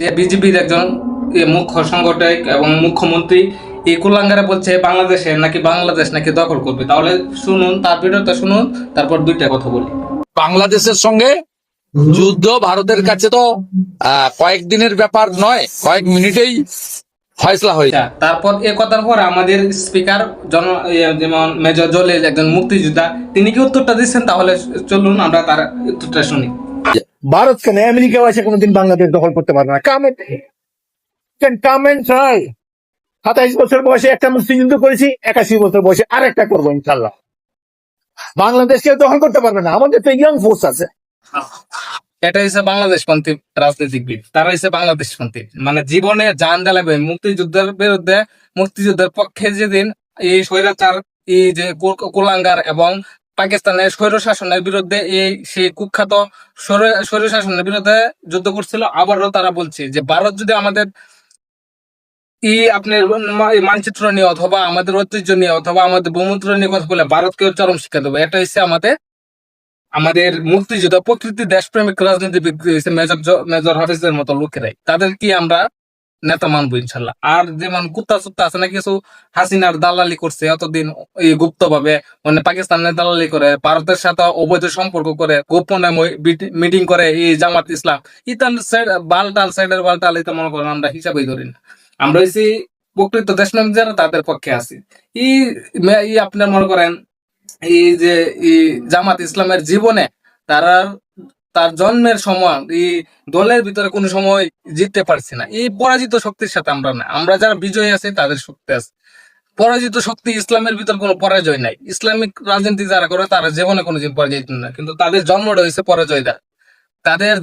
যে বিজেপির একজন মুখ্য সংগঠক এবং মুখ্যমন্ত্রী এই কুলাঙ্গারে বলছে বাংলাদেশে নাকি বাংলাদেশ নাকি দখল করবে। তাহলে শুনুন, তার ভিডিওটা শুনুন, তারপর দুইটা কথা বলি। বাংলাদেশের সঙ্গে যুদ্ধ ভারতের কাছে তো কয়েকদিনের ব্যাপার নয়, কয়েক মিনিটেই ফয়সলা হয়ে যায়। তারপর এ কথার পর আমাদের স্পিকার যেমন মেজর জলিল একজন মুক্তিযোদ্ধা, তিনি কি উত্তরটা দিচ্ছেন? তাহলে চলুন আমরা তার উত্তরটা শুনি। ভারত কেন আমেরিকা এসে কোনোদিন বাংলাদেশ দখল করতে পারবে না। Comment try. 27 বছর বয়সে একটা মুক্তিযুদ্ধ করেছি, 81 বছর বয়সে আরেকটা করবো ইনশাল্লাহ। বাংলাদেশ কেউ দখল করতে পারবে না, আমাদের তো ইয়ং ফোর্স আছে। এটা হচ্ছে বাংলাদেশপন্থী রাজনীতিবিদ, তারা হচ্ছে বাংলাদেশপন্থী, মানে জীবনে জান জ্বালাবে মুক্তিযুদ্ধের বিরুদ্ধে, মুক্তিযুদ্ধের পক্ষে যেদিন এই স্বৈরাচার, এই যে কুলাঙ্গার এবং পাকিস্তানের স্বৈর শাসনের বিরুদ্ধে সেই কুখ্যাত স্বৈর শাসনের বিরুদ্ধে যুদ্ধ করছিল, আবারও তারা বলছে যে ভারত যদি আমাদের আপনার মানচিত্র নিয়ে অথবা আমাদের ঐতিহ্য নিয়ে অথবা আমাদের বহুমূত্র নিয়ে কথা বলে ভারতকেও চরম শিক্ষা দেবো। এটা হচ্ছে আমাদের মুক্তিযুদ্ধ প্রকৃতি দেশপ্রেমিক রাজনীতিবিদ মেজর হাফিজের মতো লোকেরাই, তাদের কি আমরা নেতা মানবো ইনশাল্লাহ। আর যেমন কুত্তা চুত্তা আছে না, কিছু হাসিনার দালালি করছে এতদিন এই গুপ্ত ভাবে, মানে পাকিস্তানের দালালি করে, ভারতের সাথে অবৈধ সম্পর্ক করে, গোপনে মিটিং করে এই জামাত ইসলাম ইতান বালটাল সাইডের বালটাল, এটা মনে করেন আমরা হিসাবেই ধরি না। আমরা হচ্ছি প্রকৃত দেশপ্রেমিক যারা, তাদের পক্ষে আছি। আপনার মনে করেন এই যে জামাত ইসলামের জীবনে তারা তার জন্মের সময় এই দলের ভিতরে কোনো সময় জিততে পারছি না। এই পরাজিত শক্তির সাথে আমরা না, আমরা যারা বিজয়ী আছে তাদের শক্তি আছে। পরাজিত শক্তি ইসলামের ভিতর কোনো পরাজয় নাই। ইসলামিক রাজনীতি যারা করে তারা জীবনে কোনোদিন পরাজিত না, কিন্তু তাদের জন্মটা হয়েছে পরাজয়দার। তাদের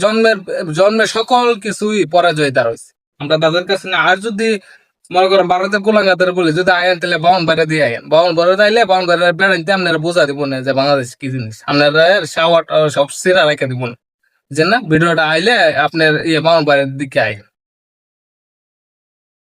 জন্মের সকল কিছুই পরাজয়দার হয়েছে। আমরা তাদের কাছে না। আর যদি মনে করেন ভারতের কুলাঙ্গাদের বলি যদি আয়েন, তাহলে বাউন বাইরে দিয়ে আয়েন, বাউন বাইরে দিলে বাউন বাইরে বেড়াইতে আপনারা বোঝা দিব না যে বাংলাদেশ কি জিনিস, আপনারা সব সিরা রেখে দিব না। যে না, ভিডিওটা আইলে আপনার বাউন বাইরের দিকে আইন।